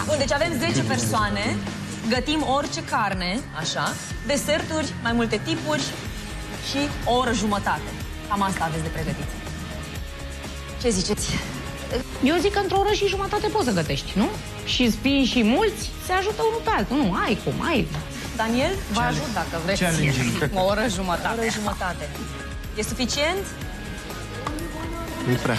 Bun, deci avem 10 persoane, gătim orice carne, așa, deserturi, mai multe tipuri și o oră jumătate. Cam asta aveți de pregătit. Ce ziceți? Eu zic că într-o oră și jumătate poți să gătești, nu? Și spini și mulți, se ajută unul pe altul. Nu, ai cum, ai. Daniel? Vă ajut dacă vreți. O oră jumătate. O oră jumătate. E suficient? Nu prea.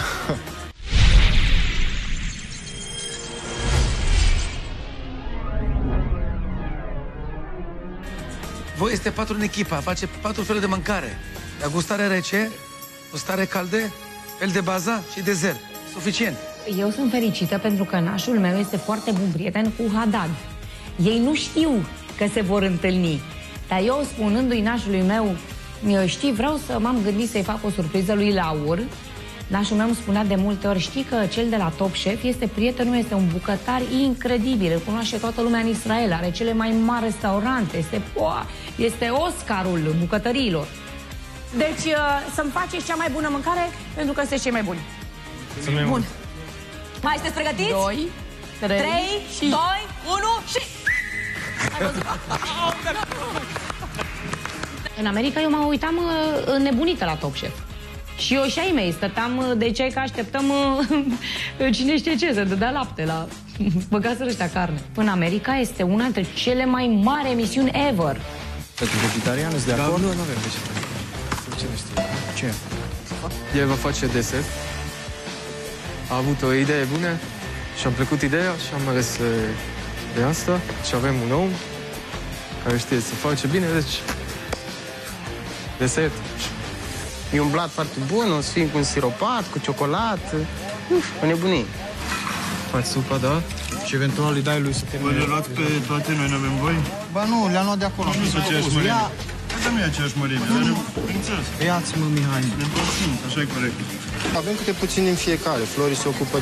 Voi este 4 în echipa, face 4 feluri de mâncare. La gustare rece, gustare calde, fel de baza și dezert. Suficient. Eu sunt fericită pentru că nașul meu este foarte bun prieten cu Haddad. Ei nu știu că se vor întâlni. Dar eu, spunându-i nașului meu, știi, vreau să m-am gândit să-i fac o surpriză lui Laur. Nașul meu îmi spunea de multe ori, știi că cel de la Top Chef este prietenul, este un bucătar incredibil, îl cunoaște toată lumea în Israel, are cele mai mari restaurante, este Oscarul bucătăriilor. Deci să-mi faceți cea mai bună mâncare pentru că sunteți cei mai buni. Bun. Mai sunteți pregătiți? 2, 3 2, 1 și... În America eu mă uitam nebunită la Top Chef. Și eu și ai mei stăteam de ce că așteptăm cine știe ce, să dădea lapte la... băgaseră ăștia carne. În America este una dintre cele mai mari emisiuni ever. Pentru vegetarian, îți de acord? Nu avem vegetarian. Cine știe? Ce? El va face desert. A avut o idee bună și am plăcut ideea și am ales de asta. Și avem un om care știe să face bine, deci desert. E un blat foarte bun, o sfin cu un siropat, cu ciocolată. O nebunie. Faci supa, da? Și eventual îi dai lui să termine. Voi le luați pe toate, noi nu avem voi? Ba nu, le-am luat de acolo. Nu sunt aceeași mărime. Asta nu e aceeași mărime, are prințesă. Ia-ți-mă, Mihai. Ne împărțim, așa e corect. Avem câte puțin din fiecare. Flori se ocupă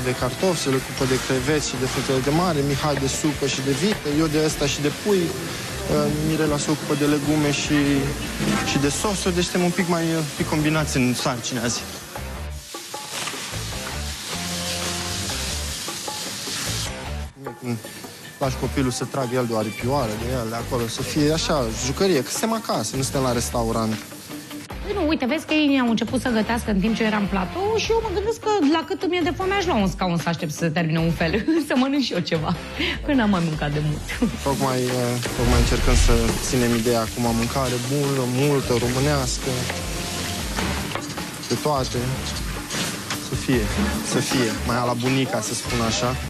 de cartofi, se ocupă de creveți și de frutele de mare, Mihai de supă și de vită, eu de ăsta și de pui, Mirela se ocupă de legume și de sosuri, deci suntem un pic combinați în sarcini azi. Lași copilul să tragă el de o aripioară de el, de acolo, să fie așa, jucărie, că suntem acasă, nu suntem la restaurant. Păi nu, uite, vezi că ei au început să gătească în timp ce eu eram în platou și eu mă gândesc că la cât îmi e de foame aș lua un scaun să aștept să se termine un fel, să mănânc și eu ceva, că n-am mai mâncat de mult. Tocmai încercăm să ținem ideea acum, mâncare bună, multă, românească, de toate, să fie, mai la bunica, să spun așa.